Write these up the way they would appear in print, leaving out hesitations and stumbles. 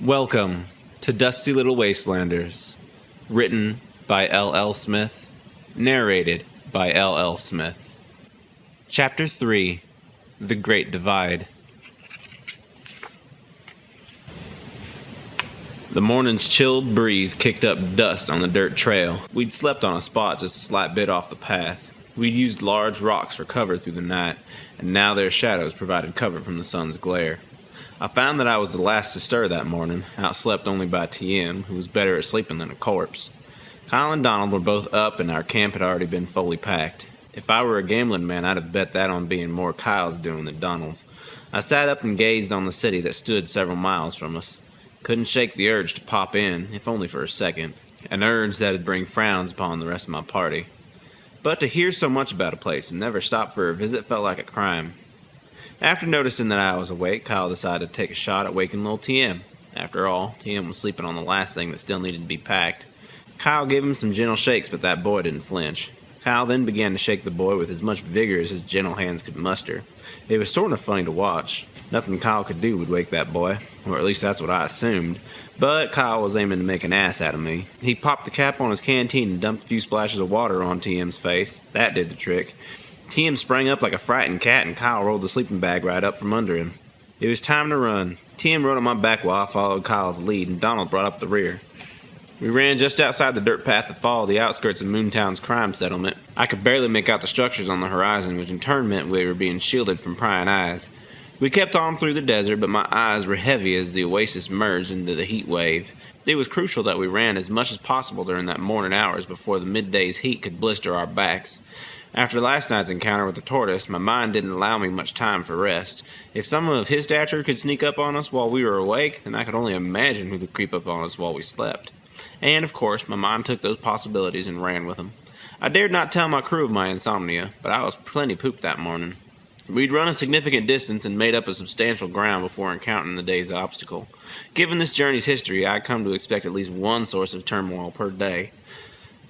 Welcome to Dusty Little Wastelanders, written by L.L. Smith, narrated by L.L. Smith. Chapter 3, The Great Divide. The morning's chilled breeze kicked up dust on the dirt trail. We'd slept on a spot just a slight bit off the path. We'd used large rocks for cover through the night, and now their shadows provided cover from the sun's glare. I found that I was the last to stir that morning, outslept only by TM, who was better at sleeping than a corpse. Kyle and Donald were both up, and our camp had already been fully packed. If I were a gambling man, I'd have bet that on being more Kyle's doing than Donald's. I sat up and gazed on the city that stood several miles from us. Couldn't shake the urge to pop in, if only for a second, an urge that'd bring frowns upon the rest of my party. But to hear so much about a place and never stop for a visit felt like a crime. After noticing that I was awake, Kyle decided to take a shot at waking little TM. After all, TM was sleeping on the last thing that still needed to be packed. Kyle gave him some gentle shakes, but that boy didn't flinch. Kyle then began to shake the boy with as much vigor as his gentle hands could muster. It was sort of funny to watch. Nothing Kyle could do would wake that boy, or at least that's what I assumed. But Kyle was aiming to make an ass out of me. He popped the cap on his canteen and dumped a few splashes of water on TM's face. That did the trick. TM sprang up like a frightened cat, and Kyle rolled the sleeping bag right up from under him. It was time to run. TM rode on my back while I followed Kyle's lead, and Donald brought up the rear. We ran just outside the dirt path that followed the outskirts of Moontown's crime settlement. I could barely make out the structures on the horizon, which in turn meant we were being shielded from prying eyes. We kept on through the desert, but my eyes were heavy as the oasis merged into the heat wave. It was crucial that we ran as much as possible during that morning hours before the midday's heat could blister our backs. After last night's encounter with the tortoise, my mind didn't allow me much time for rest. If someone of his stature could sneak up on us while we were awake, then I could only imagine who could creep up on us while we slept. And, of course, my mind took those possibilities and ran with them. I dared not tell my crew of my insomnia, but I was plenty pooped that morning. We'd run a significant distance and made up a substantial ground before encountering the day's obstacle. Given this journey's history, I'd come to expect at least one source of turmoil per day.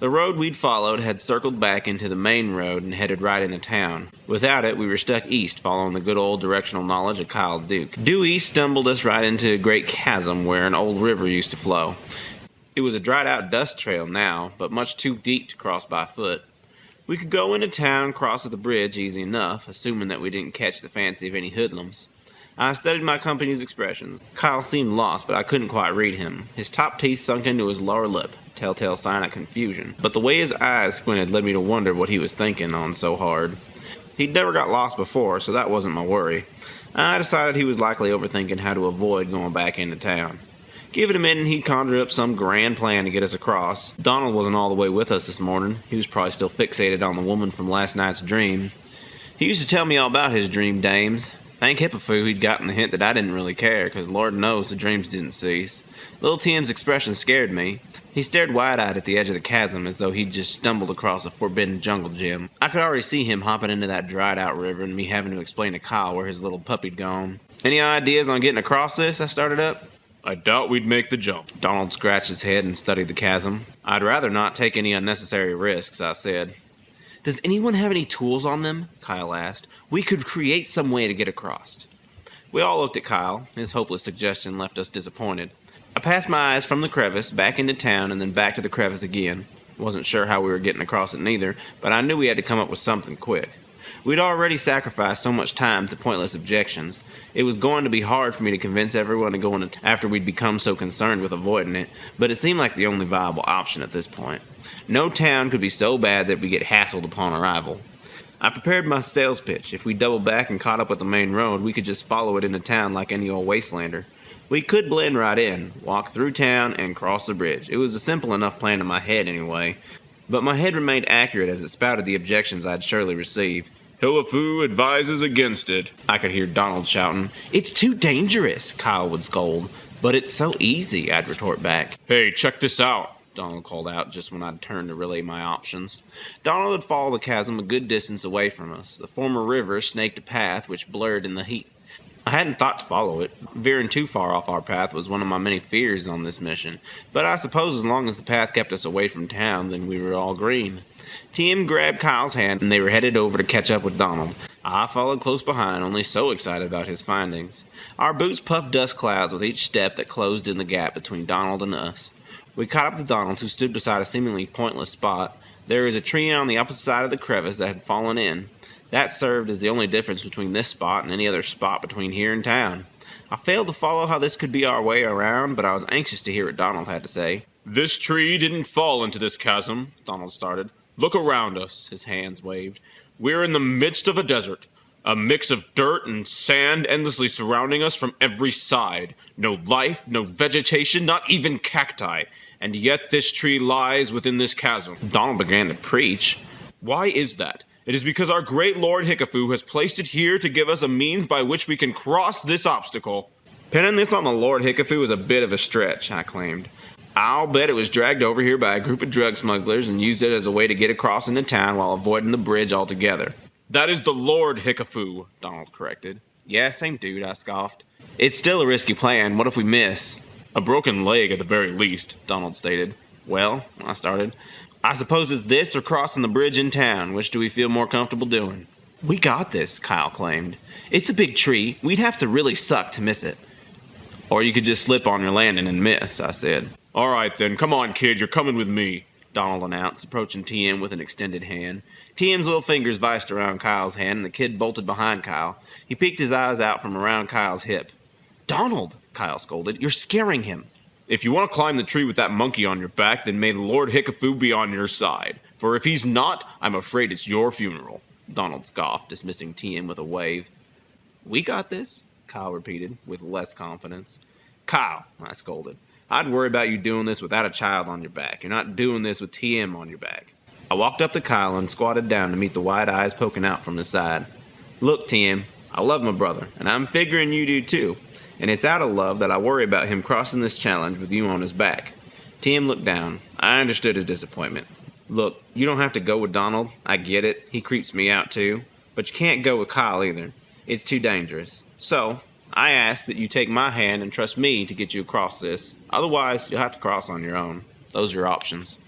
The road we'd followed had circled back into the main road and headed right into town. Without it, we were stuck east, following the good old directional knowledge of Kyle Duke. Due east stumbled us right into a great chasm where an old river used to flow. It was a dried-out dust trail now, but much too deep to cross by foot. We could go into town and cross at the bridge easy enough, assuming that we didn't catch the fancy of any hoodlums. I studied my company's expressions. Kyle seemed lost, but I couldn't quite read him. His top teeth sunk into his lower lip, telltale sign of confusion. But the way his eyes squinted led me to wonder what he was thinking on so hard. He'd never got lost before, so that wasn't my worry. I decided he was likely overthinking how to avoid going back into town. Give it a minute and he'd conjure up some grand plan to get us across. Donald wasn't all the way with us this morning. He was probably still fixated on the woman from last night's dream. He used to tell me all about his dream dames. Thank Hippofoo he'd gotten the hint that I didn't really care, because Lord knows the dreams didn't cease. Little Tim's expression scared me. He stared wide-eyed at the edge of the chasm as though he'd just stumbled across a forbidden jungle gym. I could already see him hopping into that dried-out river and me having to explain to Kyle where his little puppy'd gone. Any ideas on getting across this? I started up. I doubt we'd make the jump. Donald scratched his head and studied the chasm. I'd rather not take any unnecessary risks, I said. Does anyone have any tools on them? Kyle asked. We could create some way to get across. We all looked at Kyle. His hopeless suggestion left us disappointed. I passed my eyes from the crevice, back into town, and then back to the crevice again. Wasn't sure how we were getting across it neither, but I knew we had to come up with something quick. We'd already sacrificed so much time to pointless objections. It was going to be hard for me to convince everyone to go into after we'd become so concerned with avoiding it, but it seemed like the only viable option at this point. No town could be so bad that we get hassled upon arrival. I prepared my sales pitch. If we doubled back and caught up with the main road, we could just follow it into town like any old wastelander. We could blend right in, walk through town, and cross the bridge. It was a simple enough plan in my head anyway, but my head remained accurate as it spouted the objections I'd surely receive. Hillafoo advises against it. I could hear Donald shouting. It's too dangerous, Kyle would scold. But it's so easy, I'd retort back. Hey, check this out, Donald called out just when I'd turned to relay my options. Donald had followed the chasm a good distance away from us. The former river snaked a path which blurred in the heat. I hadn't thought to follow it. Veering too far off our path was one of my many fears on this mission, but I suppose as long as the path kept us away from town, then we were all green. Tim grabbed Kyle's hand, and they were headed over to catch up with Donald. I followed close behind, only so excited about his findings. Our boots puffed dust clouds with each step that closed in the gap between Donald and us. We caught up to Donald, who stood beside a seemingly pointless spot. There was a tree on the opposite side of the crevice that had fallen in. That served as the only difference between this spot and any other spot between here and town. I failed to follow how this could be our way around, but I was anxious to hear what Donald had to say. This tree didn't fall into this chasm, Donald started. Look around us, His hands waved. We're in the midst of a desert. A mix of dirt and sand endlessly surrounding us from every side. No life, no vegetation, not even cacti. And yet this tree lies within this chasm. Donald began to preach. Why is that? It is because our great Lord Hickafu has placed it here to give us a means by which we can cross this obstacle. Pinning this on the Lord Hickafu was a bit of a stretch, I claimed. I'll bet it was dragged over here by a group of drug smugglers and used it as a way to get across into town while avoiding the bridge altogether. That is the Lord Hickafu, Donald corrected. Yeah, same dude, I scoffed. It's still a risky plan. What if we miss? A broken leg at the very least, Donald stated. Well, I started. I suppose it's this or crossing the bridge in town. Which do we feel more comfortable doing? We got this, Kyle claimed. It's a big tree. We'd have to really suck to miss it. Or you could just slip on your landing and miss, I said. All right then, come on kid, you're coming with me, Donald announced, approaching TM with an extended hand. TM's little fingers viced around Kyle's hand, and the kid bolted behind Kyle. He peeked his eyes out from around Kyle's hip. Donald, Kyle scolded, you're scaring him. If you want to climb the tree with that monkey on your back, then may the Lord Hickafu be on your side. For if he's not, I'm afraid it's your funeral. Donald scoffed, dismissing TM with a wave. We got this, Kyle repeated, with less confidence. Kyle, I scolded, I'd worry about you doing this without a child on your back. You're not doing this with TM on your back. I walked up to Kyle and squatted down to meet the wide eyes poking out from his side. Look, TM, I love my brother, and I'm figuring you do too. And it's out of love that I worry about him crossing this challenge with you on his back. TM looked down. I understood his disappointment. Look, you don't have to go with Donald. I get it. He creeps me out too. But you can't go with Kyle either. It's too dangerous. So, I ask that you take my hand and trust me to get you across this. Otherwise, you'll have to cross on your own. Those are your options.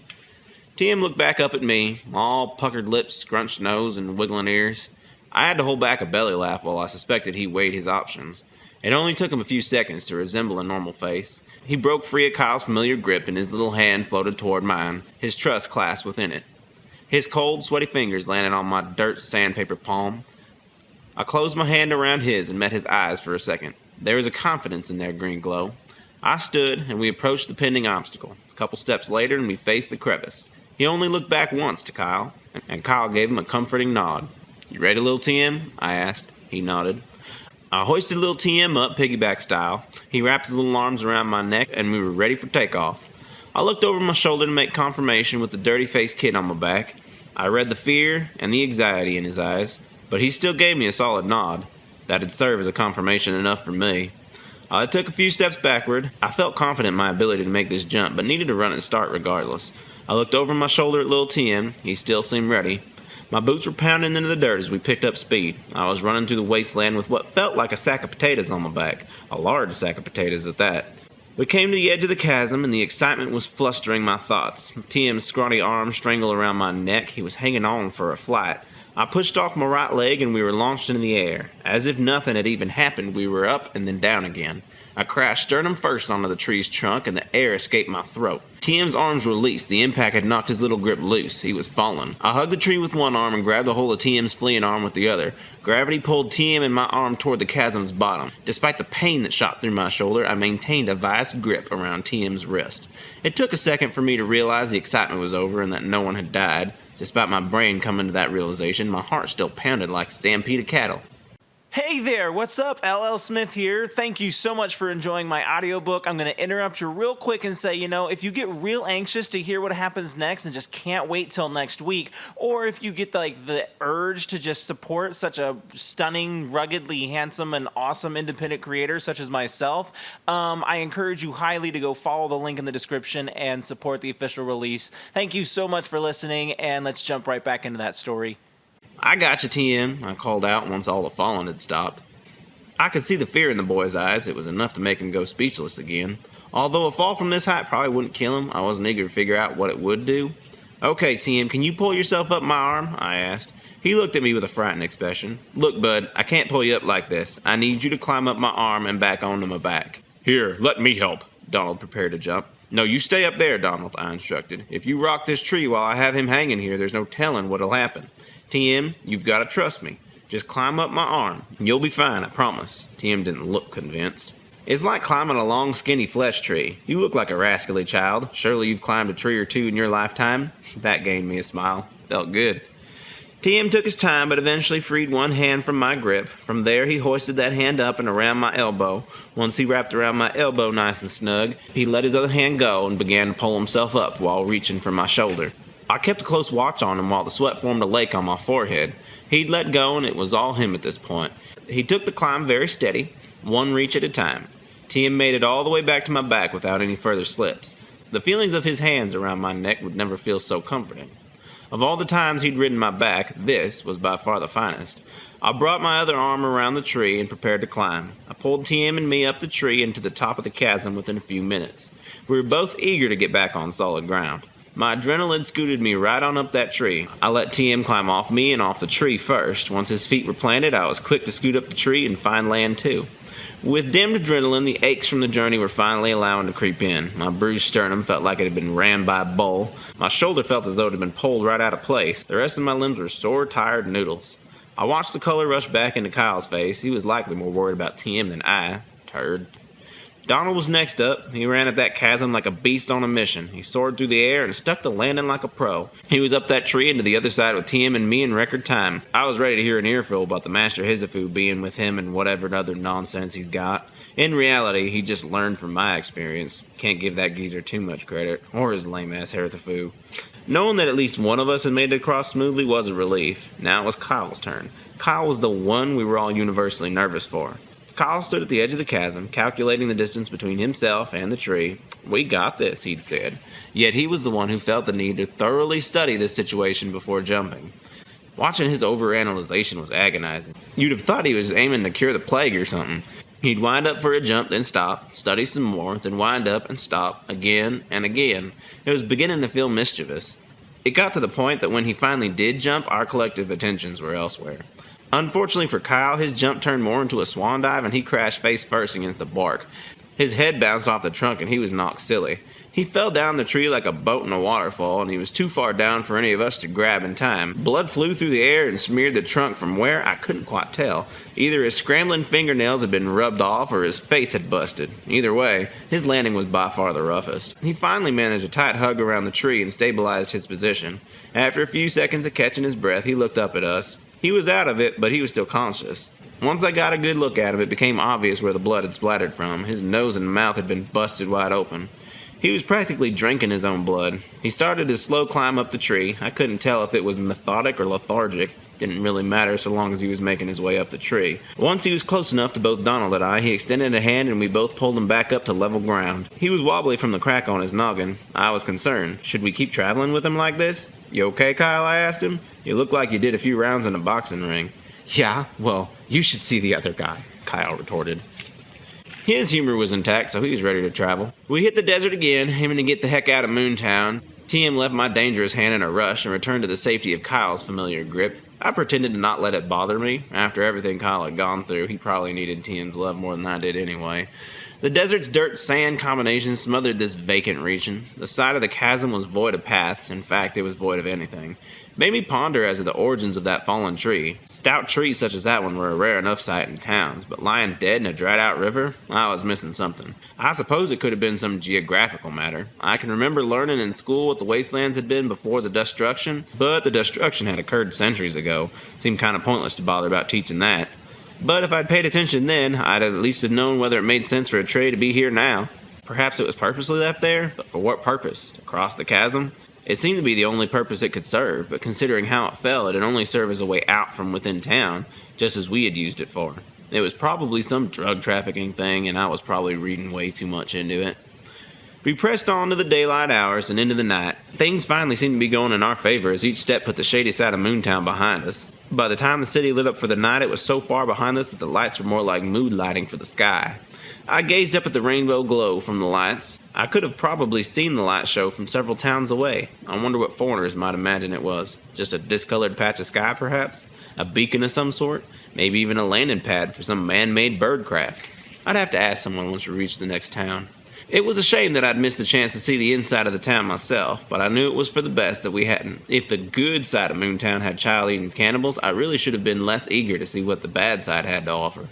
TM looked back up at me, all puckered lips, scrunched nose, and wiggling ears. I had to hold back a belly laugh while I suspected he weighed his options. It only took him a few seconds to resemble a normal face. He broke free of Kyle's familiar grip and his little hand floated toward mine, his trust clasped within it. His cold, sweaty fingers landed on my dirt sandpaper palm. I closed my hand around his and met his eyes for a second. There was a confidence in their green glow. I stood and we approached the pending obstacle. A couple steps later and we faced the crevice. He only looked back once to Kyle, and Kyle gave him a comforting nod. You ready, little TM? I asked. He nodded. I hoisted little TM up piggyback style. He wrapped his little arms around my neck and we were ready for takeoff. I looked over my shoulder to make confirmation with the dirty-faced kid on my back. I read the fear and the anxiety in his eyes, but he still gave me a solid nod. That'd serve as a confirmation enough for me. I took a few steps backward. I felt confident in my ability to make this jump, but needed to run and start regardless. I looked over my shoulder at little TM. He still seemed ready. My boots were pounding into the dirt as we picked up speed. I was running through the wasteland with what felt like a sack of potatoes on my back. A large sack of potatoes at that. We came to the edge of the chasm and the excitement was flustering my thoughts. TM's scrawny arm strangled around my neck. He was hanging on for a flight. I pushed off my right leg and we were launched into the air. As if nothing had even happened, we were up and then down again. I crashed sternum first onto the tree's trunk and the air escaped my throat. TM's arms released. The impact had knocked his little grip loose. He was falling. I hugged the tree with one arm and grabbed a hold of TM's fleeing arm with the other. Gravity pulled TM and my arm toward the chasm's bottom. Despite the pain that shot through my shoulder, I maintained a vice grip around TM's wrist. It took a second for me to realize the excitement was over and that no one had died. Despite my brain coming to that realization, my heart still pounded like a stampede of cattle. Hey there, what's up? LL Smith here. Thank you so much for enjoying my audiobook. I'm going to interrupt you real quick and say, if you get real anxious to hear what happens next and just can't wait till next week, or if you get the urge to just support such a stunning, ruggedly handsome, and awesome independent creator such as myself, I encourage you highly to go follow the link in the description and support the official release. Thank you so much for listening, and let's jump right back into that story. I got you, TM, I called out once all the falling had stopped. I could see the fear in the boy's eyes. It was enough to make him go speechless again. Although a fall from this height probably wouldn't kill him, I wasn't eager to figure out what it would do. Okay, TM, can you pull yourself up my arm? I asked. He looked at me with a frightened expression. "Look, bud, I can't pull you up like this. I need you to climb up my arm and back onto my back." Here, let me help. Donald prepared to jump. "No, you stay up there, Donald," I instructed. "If you rock this tree while I have him hanging here, there's no telling what'll happen. TM, you've got to trust me. Just climb up my arm. You'll be fine, I promise." TM didn't look convinced. "It's like climbing a long, skinny flesh tree. You look like a rascally child. Surely you've climbed a tree or two in your lifetime." That gained me a smile. Felt good. TM took his time, but eventually freed one hand from my grip. From there, he hoisted that hand up and around my elbow. Once he wrapped around my elbow nice and snug, he let his other hand go and began to pull himself up while reaching for my shoulder. I kept a close watch on him while the sweat formed a lake on my forehead. He'd let go, and it was all him at this point. He took the climb very steady, one reach at a time. TM made it all the way back to my back without any further slips. The feelings of his hands around my neck would never feel so comforting. Of all the times he'd ridden my back, this was by far the finest. I brought my other arm around the tree and prepared to climb. I pulled TM and me up the tree and to the top of the chasm within a few minutes. We were both eager to get back on solid ground. My adrenaline scooted me right on up that tree. I let TM climb off me and off the tree first. Once his feet were planted, I was quick to scoot up the tree and find land too. With dimmed adrenaline, the aches from the journey were finally allowing to creep in. My bruised sternum felt like it had been rammed by a bull. My shoulder felt as though it had been pulled right out of place. The rest of my limbs were sore, tired noodles. I watched the color rush back into Kyle's face. He was likely more worried about TM than I. Turd. Donald was next up. He ran at that chasm like a beast on a mission. He soared through the air and stuck the landing like a pro. He was up that tree and to the other side with TM and me in record time. I was ready to hear an earful about the Master Hizafu being with him and whatever other nonsense he's got. In reality, he just learned from my experience. Can't give that geezer too much credit, or his lame-ass Harathafu. Knowing that at least one of us had made it across smoothly was a relief. Now it was Kyle's turn. Kyle was the one we were all universally nervous for. Kyle stood at the edge of the chasm, calculating the distance between himself and the tree. "We got this," he'd said. Yet he was the one who felt the need to thoroughly study this situation before jumping. Watching his overanalyzation was agonizing. You'd have thought he was aiming to cure the plague or something. He'd wind up for a jump, then stop, study some more, then wind up and stop, again and again. It was beginning to feel mischievous. It got to the point that when he finally did jump, our collective attentions were elsewhere. Unfortunately for Kyle, his jump turned more into a swan dive and he crashed face first against the bark. His head bounced off the trunk and he was knocked silly. He fell down the tree like a boat in a waterfall and he was too far down for any of us to grab in time. Blood flew through the air and smeared the trunk from where I couldn't quite tell. Either his scrambling fingernails had been rubbed off or his face had busted. Either way, his landing was by far the roughest. He finally managed a tight hug around the tree and stabilized his position. After a few seconds of catching his breath, he looked up at us. He was out of it, but he was still conscious. Once I got a good look at him, it became obvious where the blood had splattered from. His nose and mouth had been busted wide open. He was practically drinking his own blood. He started his slow climb up the tree. I couldn't tell if it was methodic or lethargic. Didn't really matter so long as he was making his way up the tree. Once he was close enough to both Donald and I, he extended a hand and we both pulled him back up to level ground. He was wobbly from the crack on his noggin. I was concerned. Should we keep traveling with him like this? "You okay, Kyle?" I asked him. "You look like you did a few rounds in a boxing ring." "Yeah, well, you should see the other guy," Kyle retorted. His humor was intact, so he was ready to travel. We hit the desert again, aiming to get the heck out of Moontown. TM left my dangerous hand in a rush and returned to the safety of Kyle's familiar grip. I pretended to not let it bother me. After everything Kyle had gone through, he probably needed TM's love more than I did anyway. The desert's dirt-sand combination smothered this vacant region. The side of the chasm was void of paths. In fact, it was void of anything. Made me ponder as to the origins of that fallen tree. Stout trees such as that one were a rare enough sight in towns, but lying dead in a dried-out river? I was missing something. I suppose it could have been some geographical matter. I can remember learning in school what the wastelands had been before the destruction, but the destruction had occurred centuries ago. Seemed kind of pointless to bother about teaching that. But if I'd paid attention then, I'd at least have known whether it made sense for a tree to be here now. Perhaps it was purposely left there, but for what purpose? To cross the chasm? It seemed to be the only purpose it could serve, but considering how it fell, it'd only serve as a way out from within town, just as we had used it for. It was probably some drug trafficking thing, and I was probably reading way too much into it. We pressed on to the daylight hours and into the night. Things finally seemed to be going in our favor as each step put the shady side of Moontown behind us. By the time the city lit up for the night, it was so far behind us that the lights were more like mood lighting for the sky. I gazed up at the rainbow glow from the lights. I could have probably seen the light show from several towns away. I wonder what foreigners might imagine it was. Just a discolored patch of sky, perhaps? A beacon of some sort? Maybe even a landing pad for some man-made birdcraft. I'd have to ask someone once we reached the next town. It was a shame that I'd missed the chance to see the inside of the town myself, but I knew it was for the best that we hadn't. If the good side of Moontown had child-eating cannibals, I really should have been less eager to see what the bad side had to offer.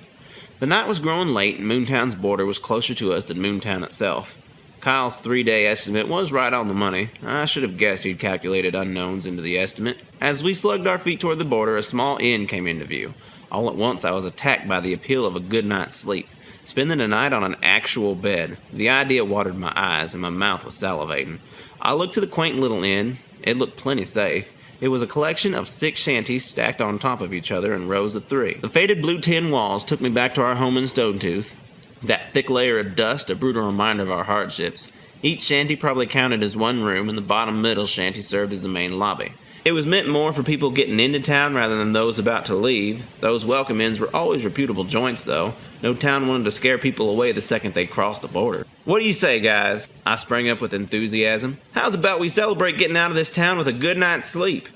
The night was growing late, and Moontown's border was closer to us than Moontown itself. Kyle's 3-day estimate was right on the money. I should have guessed he'd calculated unknowns into the estimate. As we slugged our feet toward the border, a small inn came into view. All at once, I was attacked by the appeal of a good night's sleep. Spending the night on an actual bed. The idea watered my eyes, and my mouth was salivating. I looked to the quaint little inn. It looked plenty safe. It was a collection of 6 shanties stacked on top of each other in rows of 3. The faded blue tin walls took me back to our home in Stonetooth. That thick layer of dust, a brutal reminder of our hardships. Each shanty probably counted as one room, and the bottom middle shanty served as the main lobby. It was meant more for people getting into town rather than those about to leave. Those welcome inns were always reputable joints, though. No town wanted to scare people away the second they crossed the border. What do you say, guys? I sprang up with enthusiasm. How's about we celebrate getting out of this town with a good night's sleep?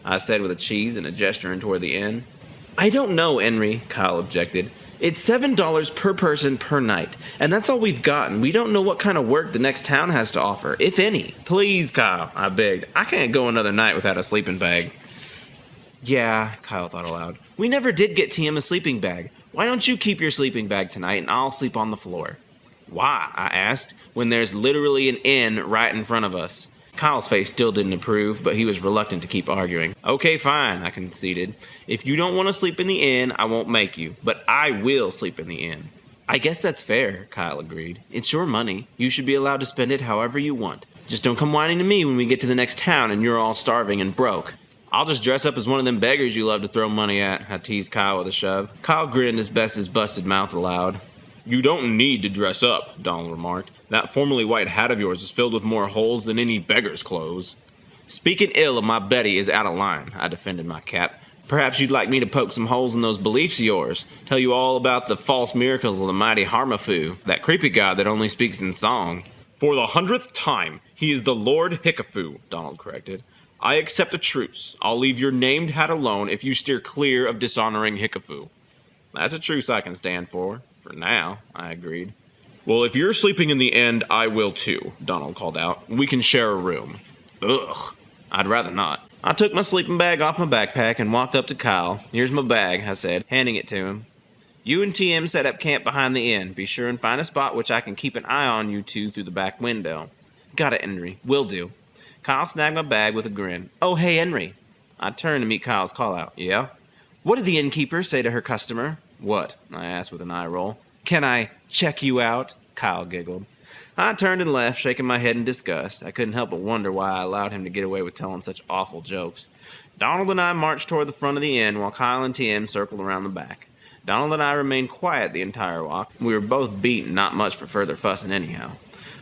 I said with a cheese and a gesture toward the inn. I don't know, Enry, Kyle objected. It's $7 per person per night, and that's all we've gotten. We don't know what kind of work the next town has to offer, if any. Please, Kyle, I begged. I can't go another night without a sleeping bag. Yeah, Kyle thought aloud. We never did get TM a sleeping bag. Why don't you keep your sleeping bag tonight and I'll sleep on the floor? Why? I asked, when there's literally an inn right in front of us. Kyle's face still didn't approve, but he was reluctant to keep arguing. Okay, fine, I conceded. If you don't want to sleep in the inn, I won't make you, but I will sleep in the inn. I guess that's fair, Kyle agreed. It's your money. You should be allowed to spend it however you want. Just don't come whining to me when we get to the next town and you're all starving and broke. I'll just dress up as one of them beggars you love to throw money at, I teased Kyle with a shove. Kyle grinned as best his busted mouth allowed. You don't need to dress up, Donald remarked. That formerly white hat of yours is filled with more holes than any beggar's clothes. Speaking ill of my Betty is out of line, I defended my cap. Perhaps you'd like me to poke some holes in those beliefs of yours. Tell you all about the false miracles of the mighty Harmafu, that creepy god that only speaks in song. For the 100th time, he is the Lord Hickafu, Donald corrected. I accept a truce. I'll leave your named hat alone if you steer clear of dishonoring Hickafu. That's a truce I can stand for now, I agreed. Well, if you're sleeping in the inn, I will too, Donald called out. We can share a room. Ugh, I'd rather not. I took my sleeping bag off my backpack and walked up to Kyle. Here's my bag, I said, handing it to him. You and TM set up camp behind the inn. Be sure and find a spot which I can keep an eye on you two through the back window. Got it, Enry. Will do. Kyle snagged my bag with a grin. Oh, hey, Enry. I turned to meet Kyle's call out. Yeah? What did the innkeeper say to her customer? What? I asked with an eye roll. Can I check you out? Kyle giggled. I turned and left, shaking my head in disgust. I couldn't help but wonder why I allowed him to get away with telling such awful jokes. Donald and I marched toward the front of the inn while Kyle and TM circled around the back. Donald and I remained quiet the entire walk. We were both beat and not much for further fussing anyhow.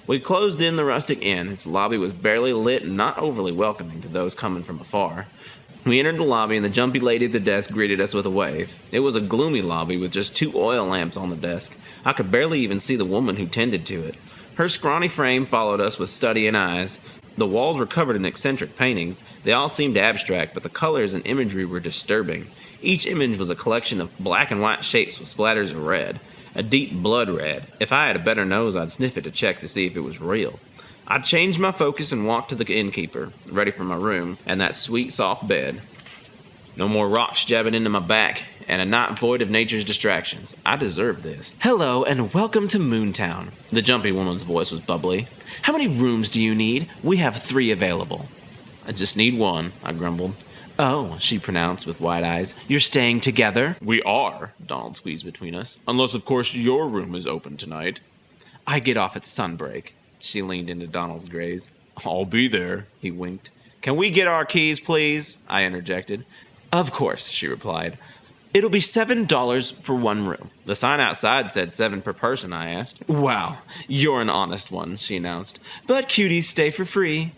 We closed in the rustic inn. Its lobby was barely lit and not overly welcoming to those coming from afar. We entered the lobby and the jumpy lady at the desk greeted us with a wave. It was a gloomy lobby with just 2 oil lamps on the desk. I could barely even see the woman who tended to it. Her scrawny frame followed us with studying eyes. The walls were covered in eccentric paintings. They all seemed abstract, but the colors and imagery were disturbing. Each image was a collection of black and white shapes with splatters of red. A deep blood red. If I had a better nose, I'd sniff it to check to see if it was real. I changed my focus and walked to the innkeeper, ready for my room, and that sweet, soft bed. No more rocks jabbing into my back, and a night void of nature's distractions. I deserve this. Hello, and welcome to Moontown. The jumpy woman's voice was bubbly. How many rooms do you need? We have 3 available. I just need 1, I grumbled. Oh, she pronounced with wide eyes. You're staying together? We are, Donald squeezed between us. Unless, of course, your room is open tonight. I get off at sunbreak. She leaned into Donald's gaze. I'll be there, he winked. Can we get our keys, please? I interjected. Of course, she replied. It'll be $7 for 1 room. The sign outside said 7 per person, I asked. Wow, you're an honest one, she announced. But cuties stay for free.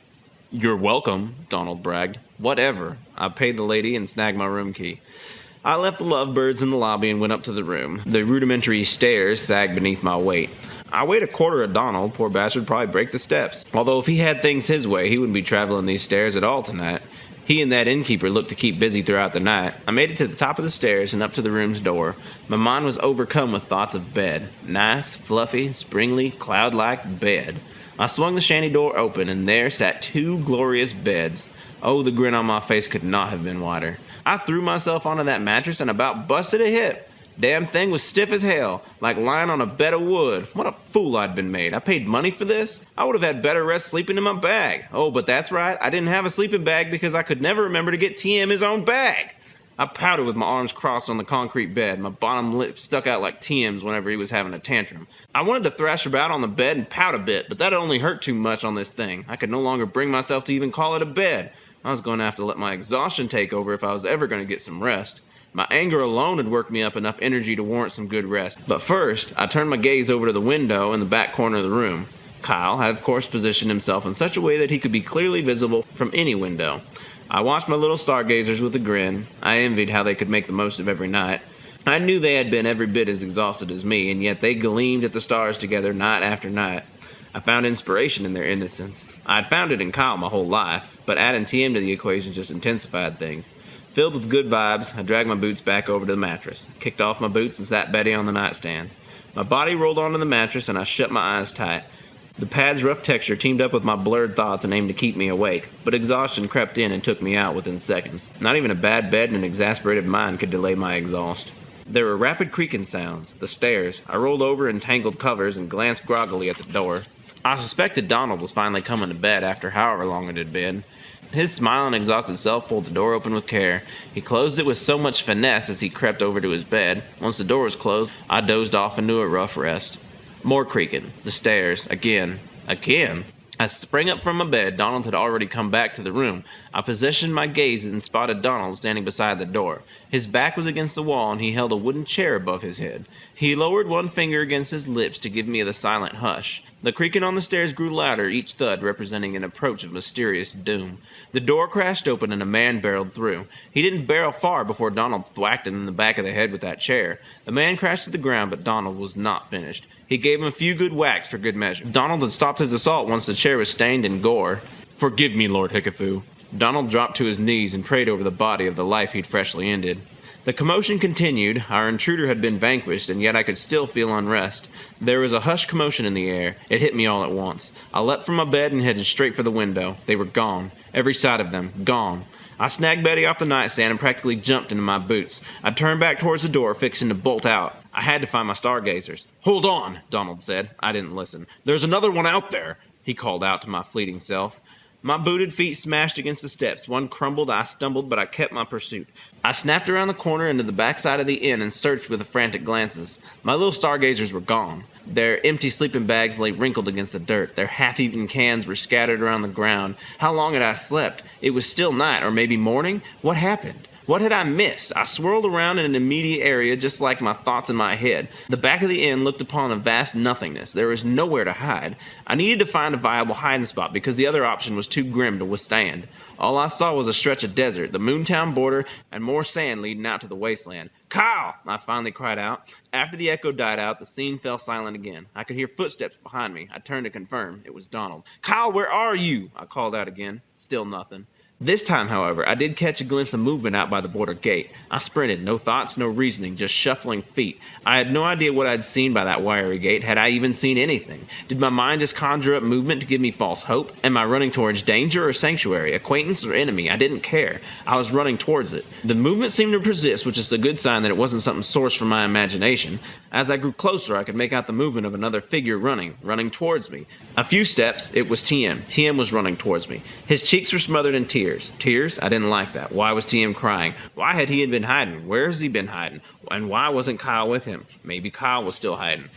You're welcome, Donald bragged. Whatever. I paid the lady and snagged my room key. I left the lovebirds in the lobby and went up to the room. The rudimentary stairs sagged beneath my weight. I weighed a quarter of Donald. Poor bastard probably break the steps. Although if he had things his way, he wouldn't be traveling these stairs at all tonight. He and that innkeeper looked to keep busy throughout the night. I made it to the top of the stairs and up to the room's door. My mind was overcome with thoughts of bed. Nice, fluffy, springly, cloud-like bed. I swung the shanty door open, and there sat 2 glorious beds. Oh, the grin on my face could not have been wider. I threw myself onto that mattress and about busted a hip. Damn thing was stiff as hell, like lying on a bed of wood. What a fool I'd been made. I paid money for this? I would have had better rest sleeping in my bag. Oh, but that's right, I didn't have a sleeping bag because I could never remember to get TM his own bag. I pouted with my arms crossed on the concrete bed. My bottom lip stuck out like TM's whenever he was having a tantrum. I wanted to thrash about on the bed and pout a bit, but that'd only hurt too much on this thing. I could no longer bring myself to even call it a bed. I was going to have to let my exhaustion take over if I was ever going to get some rest. My anger alone had worked me up enough energy to warrant some good rest. But first, I turned my gaze over to the window in the back corner of the room. Kyle had of course positioned himself in such a way that he could be clearly visible from any window. I watched my little stargazers with a grin. I envied how they could make the most of every night. I knew they had been every bit as exhausted as me, and yet they gleamed at the stars together night after night. I found inspiration in their innocence. I had found it in Kyle my whole life, but adding TM to the equation just intensified things. Filled with good vibes, I dragged my boots back over to the mattress, kicked off my boots and sat Betty on the nightstand. My body rolled onto the mattress and I shut my eyes tight. The pad's rough texture teamed up with my blurred thoughts and aimed to keep me awake, but exhaustion crept in and took me out within seconds. Not even a bad bed and an exasperated mind could delay my exhaust. There were rapid creaking sounds, the stairs. I rolled over in tangled covers and glanced groggily at the door. I suspected Donald was finally coming to bed after however long it had been. His smiling, exhausted self pulled the door open with care. He closed it with so much finesse as he crept over to his bed. Once the door was closed, I dozed off into a rough rest. More creaking. The stairs. Again. I sprang up from my bed. Donald had already come back to the room. I positioned my gaze and spotted Donald standing beside the door. His back was against the wall and he held a wooden chair above his head. He lowered one finger against his lips to give me the silent hush. The creaking on the stairs grew louder, each thud representing an approach of mysterious doom. The door crashed open and a man barreled through. He didn't barrel far before Donald thwacked him in the back of the head with that chair. The man crashed to the ground, but Donald was not finished. He gave him a few good whacks for good measure. Donald had stopped his assault once the chair was stained in gore. "Forgive me, Lord Hickafoo." Donald dropped to his knees and prayed over the body of the life he'd freshly ended. The commotion continued. Our intruder had been vanquished, and yet I could still feel unrest. There was a hushed commotion in the air. It hit me all at once. I leapt from my bed and headed straight for the window. They were gone. Every sight of them. Gone. I snagged Betty off the nightstand and practically jumped into my boots. I turned back towards the door, fixing to bolt out. I had to find my stargazers. "Hold on," Donald said. I didn't listen. "There's another one out there," he called out to my fleeting self. My booted feet smashed against the steps. One crumbled, I stumbled, but I kept my pursuit. I snapped around the corner into the backside of the inn and searched with frantic glances. My little stargazers were gone. Their empty sleeping bags lay wrinkled against the dirt. Their half-eaten cans were scattered around the ground. How long had I slept? It was still night, or maybe morning? What happened? What had I missed? I swirled around in an immediate area just like my thoughts in my head. The back of the inn looked upon a vast nothingness. There was nowhere to hide. I needed to find a viable hiding spot because the other option was too grim to withstand. All I saw was a stretch of desert, the Moontown border, and more sand leading out to the wasteland. "Kyle!" I finally cried out. After the echo died out, the scene fell silent again. I could hear footsteps behind me. I turned to confirm. It was Donald. "Kyle, where are you?" I called out again. Still nothing. This time, however, I did catch a glimpse of movement out by the border gate. I sprinted, no thoughts, no reasoning, just shuffling feet. I had no idea what I'd seen by that wiry gate. Had I even seen anything? Did my mind just conjure up movement to give me false hope? Am I running towards danger or sanctuary, acquaintance or enemy? I didn't care. I was running towards it. The movement seemed to persist, which is a good sign that it wasn't something sourced from my imagination. As I grew closer, I could make out the movement of another figure running towards me. A few steps, it was TM. TM was running towards me. His cheeks were smothered in tears. Tears? I didn't like that. Why was TM crying? Why had he been hiding? Where has he been hiding? And why wasn't Kyle with him? Maybe Kyle was still hiding.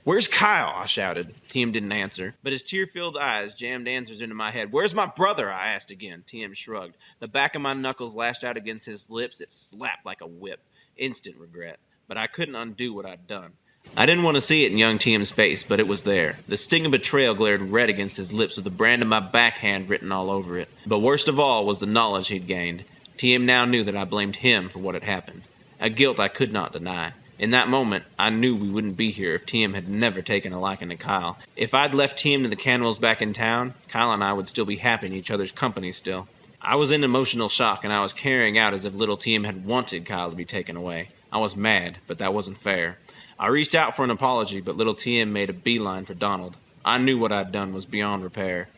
"Where's Kyle?" I shouted. TM didn't answer, but his tear-filled eyes jammed answers into my head. "Where's my brother?" I asked again. TM shrugged. The back of my knuckles lashed out against his lips. It slapped like a whip. Instant regret. But I couldn't undo what I'd done. I didn't want to see it in young TM's face, but it was there. The sting of betrayal glared red against his lips with the brand of my backhand written all over it. But worst of all was the knowledge he'd gained. TM now knew that I blamed him for what had happened. A guilt I could not deny. In that moment, I knew we wouldn't be here if TM had never taken a liking to Kyle. If I'd left TM to the Canwells back in town, Kyle and I would still be happy in each other's company still. I was in emotional shock, and I was carrying out as if little TM had wanted Kyle to be taken away. I was mad, but that wasn't fair. I reached out for an apology, but little TM made a beeline for Donald. I knew what I'd done was beyond repair.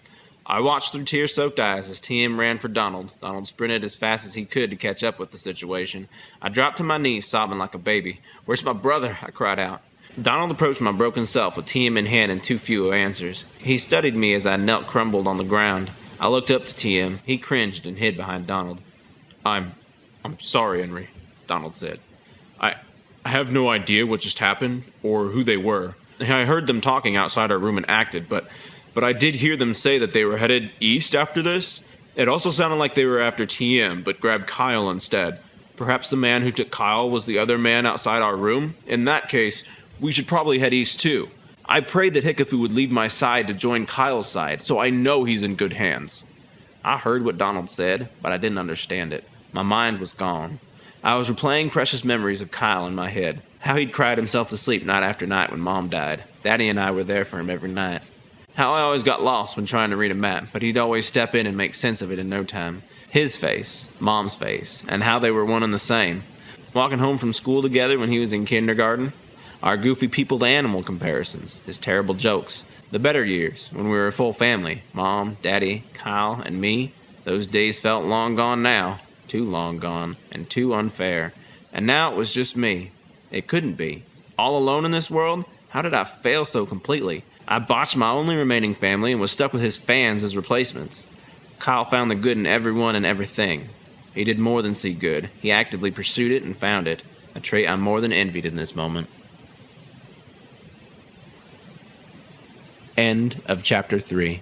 I watched through tear-soaked eyes as TM ran for Donald. Donald sprinted as fast as he could to catch up with the situation. I dropped to my knees, sobbing like a baby. "Where's my brother?" I cried out. Donald approached my broken self with TM in hand and too few answers. He studied me as I knelt crumbled on the ground. I looked up to TM. He cringed and hid behind Donald. I'm sorry, Enry," Donald said. I have no idea what just happened, or who they were. I heard them talking outside our room and acted, but I did hear them say that they were headed east after this. It also sounded like they were after TM, but grabbed Kyle instead. Perhaps the man who took Kyle was the other man outside our room? In that case, we should probably head east too. I prayed that Hikafu would leave my side to join Kyle's side, so I know he's in good hands. I heard what Donald said, but I didn't understand it. My mind was gone. I was replaying precious memories of Kyle in my head. How he'd cried himself to sleep night after night when Mom died. Daddy and I were there for him every night. How I always got lost when trying to read a map, but he'd always step in and make sense of it in no time. His face, Mom's face, and how they were one and the same. Walking home from school together when he was in kindergarten. Our goofy people-to-animal comparisons. His terrible jokes. The better years, when we were a full family. Mom, Daddy, Kyle, and me. Those days felt long gone now. Too long gone, and too unfair. And now it was just me. It couldn't be. All alone in this world? How did I fail so completely? I botched my only remaining family and was stuck with his fans as replacements. Kyle found the good in everyone and everything. He did more than see good. He actively pursued it and found it. A trait I'm more than envied in this moment. End of Chapter 3.